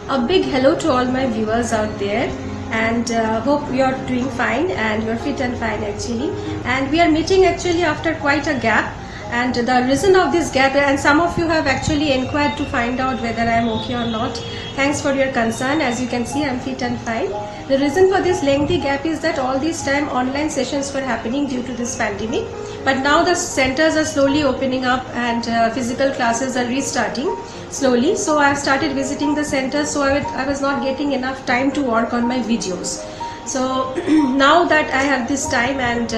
A big hello to all my viewers out there, and hope you're doing fine and you're fit and fine actually. And we are meeting actually after quite a gap, and the reason of this gap, and some of you have actually inquired to find out whether I am okay or not. Thanks for your concern. As you can see, I'm fit and fine. The reason for this lengthy gap is that all this time online sessions were happening due to this pandemic, but now the centers are slowly opening up and physical classes are restarting slowly. So I have started visiting the centers, so I was not getting enough time to work on my videos. So now that I have this time, and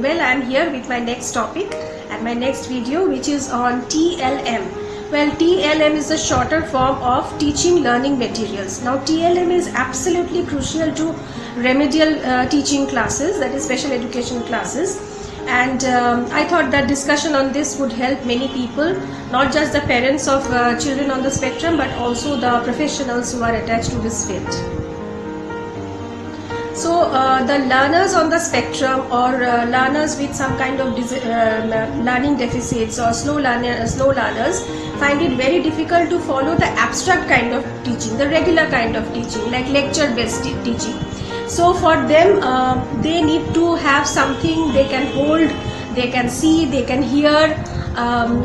well, I'm here with my next topic and my next video, which is on TLM. Well, TLM is the shorter form of teaching learning materials. Now, TLM is absolutely crucial to remedial teaching classes, that is special education classes. And I thought that discussion on this would help many people, not just the parents of children on the spectrum, but also the professionals who are attached to this field. So the learners on the spectrum, or learners with some kind of learning deficits or slow learners find it very difficult to follow the abstract kind of teaching, the regular kind of teaching, like lecture based teaching. So for them, they need to have something they can hold, they can see, they can hear,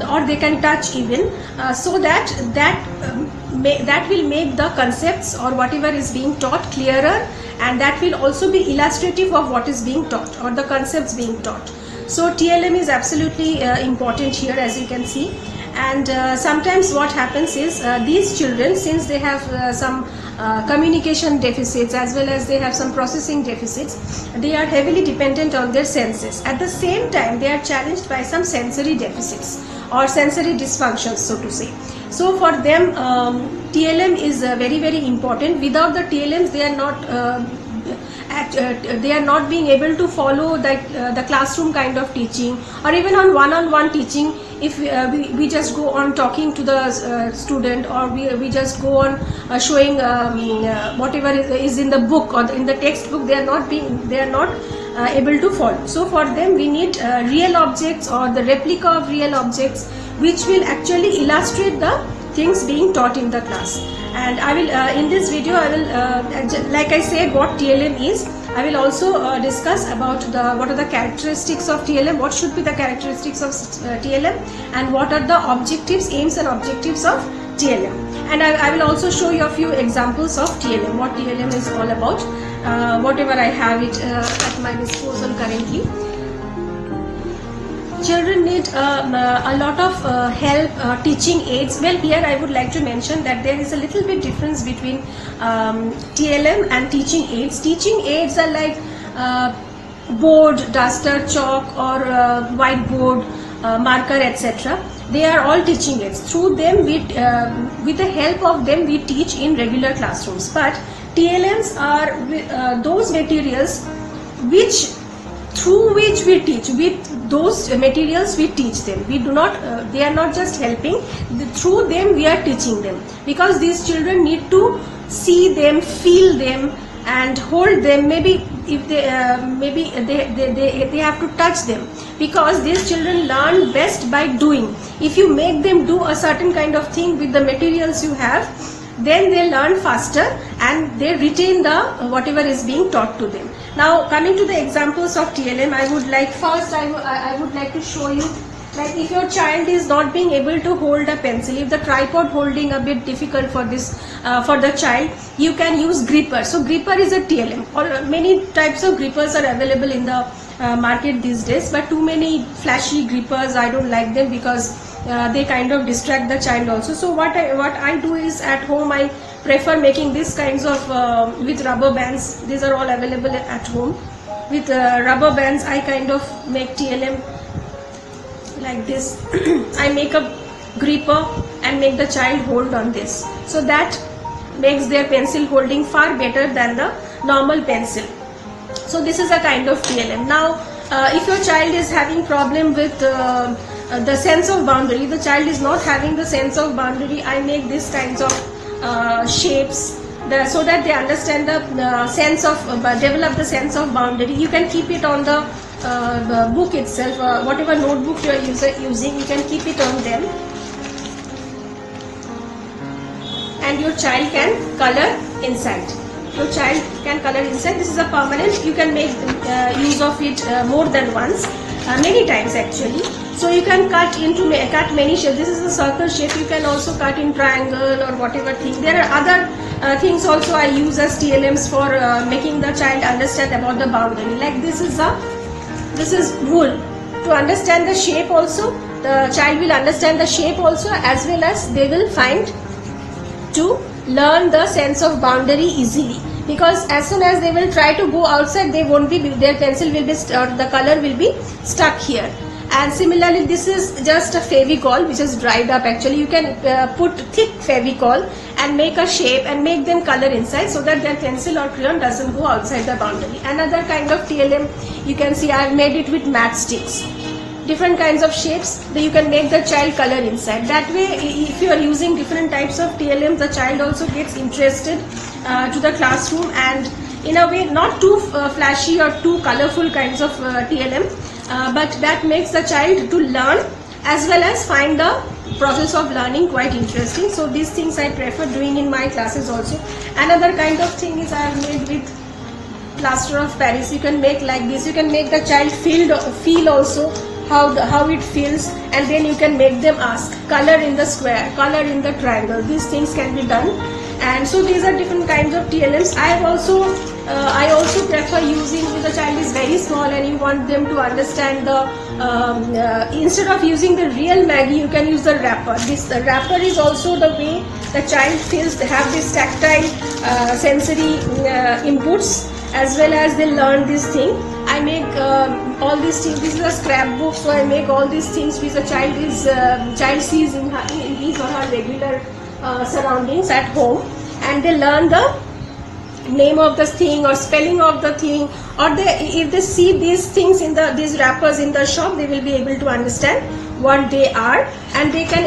or they can touch even, so that will make the concepts or whatever is being taught clearer, and that will also be illustrative of what is being taught or the concepts being taught. So TLM is absolutely important here, as you can see. And sometimes what happens is these children, since they have some communication deficits as well as they have some processing deficits, they are heavily dependent on their senses. At the same time, they are challenged by some sensory deficits or sensory dysfunctions, so to say. So for them, TLM is very, very important. Without the TLMs, they are not being able to follow the classroom kind of teaching, or even on one-on-one teaching. If we just go on talking to the student, or we just go on showing whatever is in the book or in the textbook, they are not able to follow. So for them, we need real objects or the replica of real objects, which will actually illustrate the things being taught in the class. And I will in this video, I will like I said, what TLM is. I will also discuss about what are the characteristics of TLM, what should be the characteristics of TLM, and what are the objectives, aims and objectives of TLM. And I will also show you a few examples of TLM, what TLM is all about, whatever I have it at my disposal currently. Children need a lot of help, teaching aids. Well, here I would like to mention that there is a little bit difference between TLM and teaching aids. Teaching aids are like board, duster, chalk, or whiteboard, marker, etc. They are all teaching aids. Through them, with the help of them, we teach in regular classrooms. But TLMs are those materials through which we teach. With those materials we teach them. We do not, they are not just helping, through them we are teaching them, because these children need to see them, feel them and hold them. Maybe if they they have to touch them, because these children learn best by doing. If you make them do a certain kind of thing with the materials you have, then they learn faster and they retain the whatever is being taught to them. Now, coming to the examples of TLM, I would like to show you, like if your child is not being able to hold a pencil, if the tripod holding a bit difficult for this for the child, you can use gripper. So gripper is a TLM, or many types of grippers are available in the market these days, but too many flashy grippers, I don't like them, because they kind of distract the child also. So what I do is, at home I prefer making these kinds of with rubber bands. These are all available at home. With rubber bands, I kind of make TLM like this. I make a gripper and make the child hold on this. So that makes their pencil holding far better than the normal pencil. So this is a kind of TLM. Now, if your child is having problem with the sense of boundary, the child is not having the sense of boundary, I make these kinds of shapes, so that they understand the sense of, develop the sense of boundary. You can keep it on the book itself, whatever notebook you are using, you can keep it on them. and your child can color inside. Your child can color inside. This is a permanent. You can make use of it more than once, many times actually. So you can cut many shapes. This is a circle shape. You can also cut in triangle or whatever thing. There are other things also I use as TLMs for making the child understand about the boundary. Like this is wool. To understand the shape also, the child will understand the shape also, as well as they will find to learn the sense of boundary easily, because as soon as they will try to go outside, they won't be, their pencil will be or the color will be stuck here. And similarly, this is just a Fevicol which is dried up. Actually, you can put thick Fevicol and make a shape and make them color inside, so that their pencil or crayon doesn't go outside the boundary. Another kind of TLM, you can see I have made it with matchsticks. Different kinds of shapes that you can make the child color inside. That way, if you are using different types of TLM, the child also gets interested to the classroom, and in a way not too flashy or too colorful kinds of TLM, but that makes the child to learn as well as find the process of learning quite interesting. So these things I prefer doing in my classes also. Another kind of thing is I have made with plaster of Paris. You can make like this. You can make the child feel also how it feels, and then you can make them ask, color in the square, color in the triangle. These things can be done. And so these are different kinds of TLMs. I also prefer using, if the child is very small and you want them to understand the instead of using the real Maggie, you can use the wrapper. The wrapper is also the way the child feels. They have this tactile sensory inputs, as well as they learn this thing. I make all these things. This is a scrapbook, so I make all these things which a child sees in his or her regular surroundings at home, and they learn the name of the thing or spelling of the thing, or if they see these things in these wrappers in the shop, they will be able to understand what they are, and they can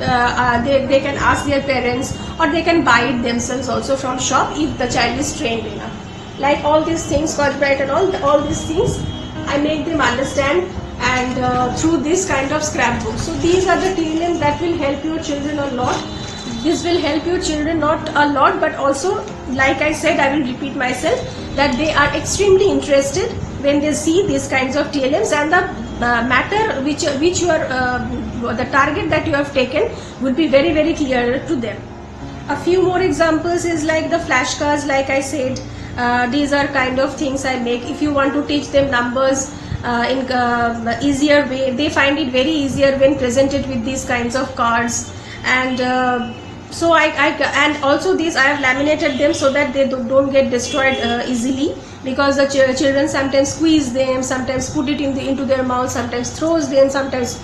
ask their parents, or they can buy it themselves also from shop if the child is trained enough. Like all these things, Corporate and all these things, I make them understand, and through this kind of scrapbook. So these are the TLMs that will help your children a lot. This will help your children not a lot, but also, like I said, I will repeat myself, that they are extremely interested when they see these kinds of TLMs, and the matter which you are the target that you have taken would be very, very clear to them. A few more examples is like the flashcards. Like I said, these are kind of things I make. If you want to teach them numbers in easier way, they find it very easier when presented with these kinds of cards. And so and also these I have laminated them so that they don't get destroyed easily, because the children sometimes squeeze them, sometimes put it into their mouth, sometimes throws them, sometimes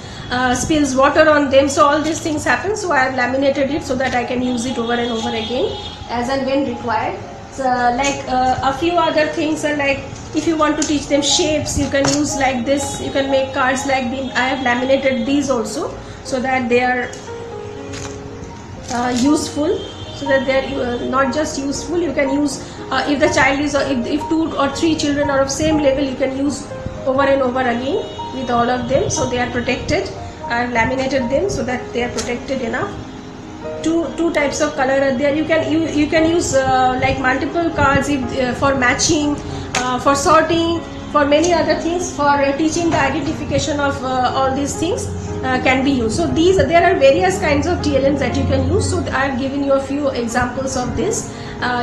spills water on them. So all these things happen. So I have laminated it so that I can use it over and over again as and when required. So like a few other things are like, if you want to teach them shapes, you can use like this. You can make cards like this. I have laminated these also so that they are useful, so that they are not just useful. You can use if the child is, if 2 or 3 children are of same level, you can use over and over again with all of them, so they are protected. I have laminated them so that they are protected enough. Two types of color are there. You can use like multiple cards for matching, for sorting, for many other things, for teaching the identification of all these things can be used. So there are various kinds of TLMs that you can use. So I have given you a few examples of this.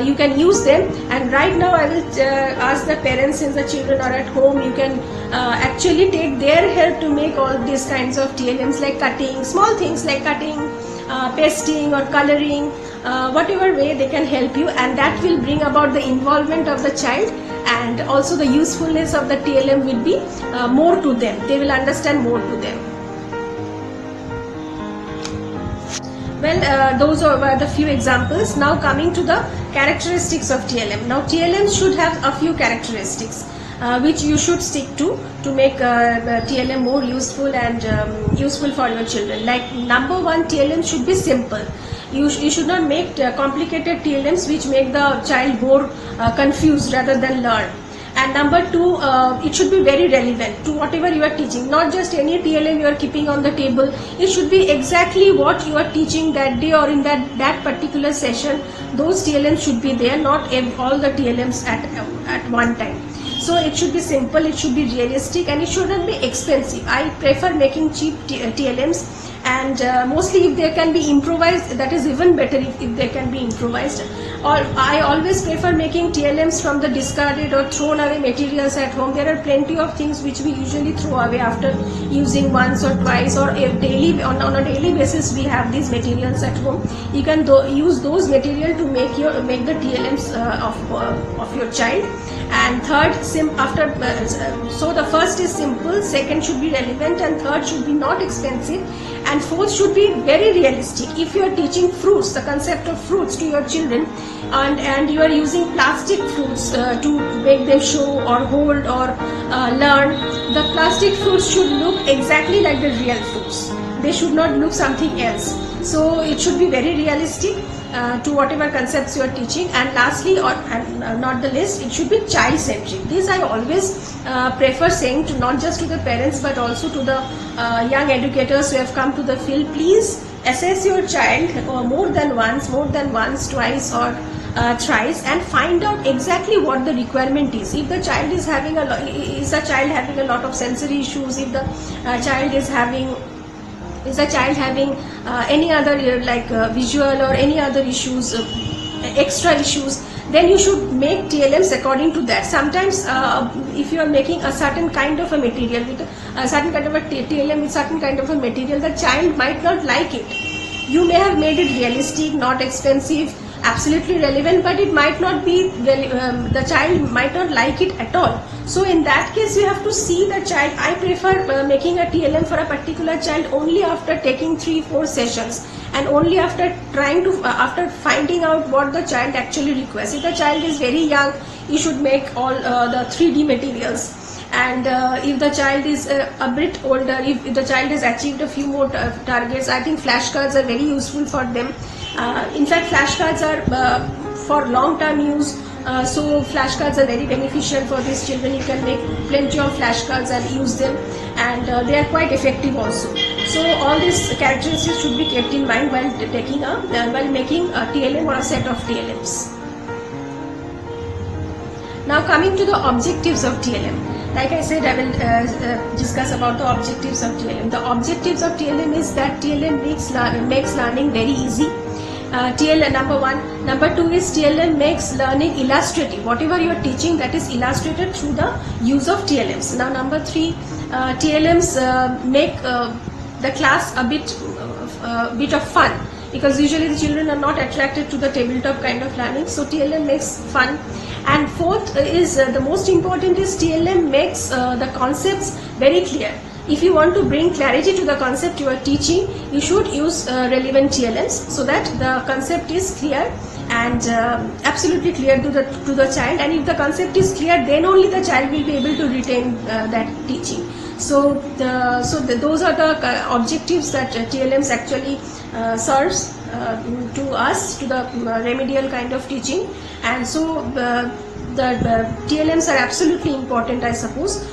You can use them, and right now I will ask the parents, since the children are at home, you can actually take their help to make all these kinds of TLMs, like cutting, small things like cutting, pasting or coloring, whatever way they can help you, and that will bring about the involvement of the child, and also the usefulness of the TLM will be more to them. They will understand more to them. Well, those are the few examples. Now coming to the characteristics of TLM. Now TLM should have a few characteristics which you should stick to make TLM more useful and useful for your children. Like number 1, TLM should be simple. You should not make complicated TLMs which make the child more confused rather than learn. And number 2, it should be very relevant to whatever you are teaching, not just any TLM you are keeping on the table. It should be exactly what you are teaching that day or in that particular session. Those TLMs should be there, not all the TLMs at one time. So it should be simple, it should be realistic, and it shouldn't be expensive. I prefer making cheap TLMs, and mostly if they can be improvised, that is even better if they can be improvised. Or I always prefer making TLMs from the discarded or thrown away materials at home. There are plenty of things which we usually throw away after using once or twice, or on a daily basis we have these materials at home. You can use those material to make the TLMs of your child. And third, so the first is simple, second should be relevant, and third should be not expensive, and fourth should be very realistic. If you are teaching fruits, the concept of fruits to your children, and you are using plastic fruits to make them show or hold or learn, the plastic fruits should look exactly like the real fruits. They should not look something else. So it should be very realistic to whatever concepts you are teaching. And lastly, not the least, it should be child-centric. This I always prefer saying to not just to the parents but also to the young educators who have come to the field. Please assess your child more than once, twice, or thrice, and find out exactly what the requirement is. If the child is having a lot of sensory issues, if the child is having any other visual or any other issues, extra issues, then you should make TLMs according to that. Sometimes if you are making a certain kind of a material with a certain kind of a TLM with certain kind of a material, the child might not like it. You may have made it realistic, not expensive, absolutely relevant, but it might not be the child might not like it at all. So in that case you have to see the child. I prefer making a TLM for a particular child only after taking 3-4 sessions, and only after after finding out what the child actually requires. If the child is very young, you should make all the 3D materials. And if the child is a bit older, if the child has achieved a few more targets, I think flashcards are very useful for them. In fact, flashcards are for long-term use, so flashcards are very beneficial for these children. You can make plenty of flashcards and use them, and they are quite effective also. So all these characteristics should be kept in mind while making a TLM or a set of TLMs. Now coming to the objectives of TLM. Like I said, I will discuss about the objectives of TLM. The objectives of TLM is that TLM makes learning very easy. TLM number 1. Number 2 is TLM makes learning illustrative. Whatever you are teaching, that is illustrated through the use of TLMs. Now number 3, TLMs make the class a bit of fun, because usually the children are not attracted to the tabletop kind of learning, so TLM makes fun. And fourth is the most important is TLM makes the concepts very clear. If you want to bring clarity to the concept you are teaching, you should use relevant TLMs so that the concept is clear and absolutely clear to the child. And if the concept is clear, then only the child will be able to retain that teaching. So those are the objectives that TLMs actually serves to us, to the remedial kind of teaching. And so the TLMs are absolutely important, I suppose,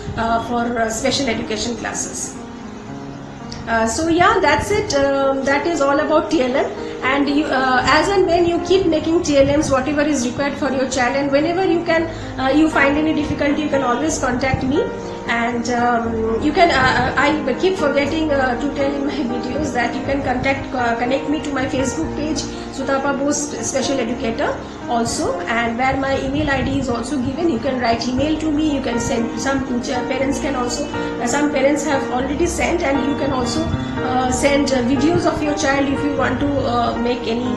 for special education classes. So yeah, that's it. That is all about TLM. And you, as and when you keep making TLMs, whatever is required for your child, and whenever you find any difficulty, you can always contact me. And you can I keep forgetting to tell in my videos that you can connect me to my Facebook page, Sutapa Bose Special Educator also, and where my email ID is also given. You can write email to me. You can send, some parents can also, some parents have already sent, and you can also send videos of your child if you want to make any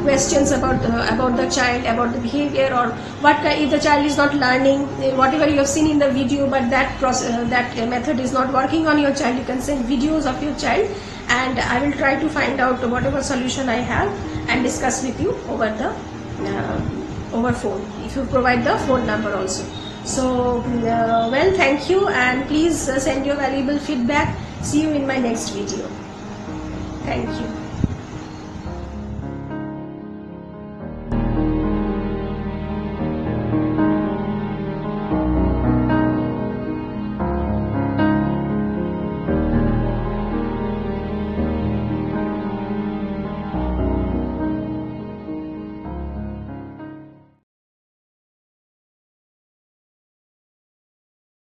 questions about the child, about the behavior, or if the child is not learning, whatever you have seen in the video, but that method is not working on your child, you can send videos of your child, and I will try to find out whatever solution I have and discuss with you over phone, if you provide the phone number also. So well, thank you, and please send your valuable feedback. See you in my next video. Thank you.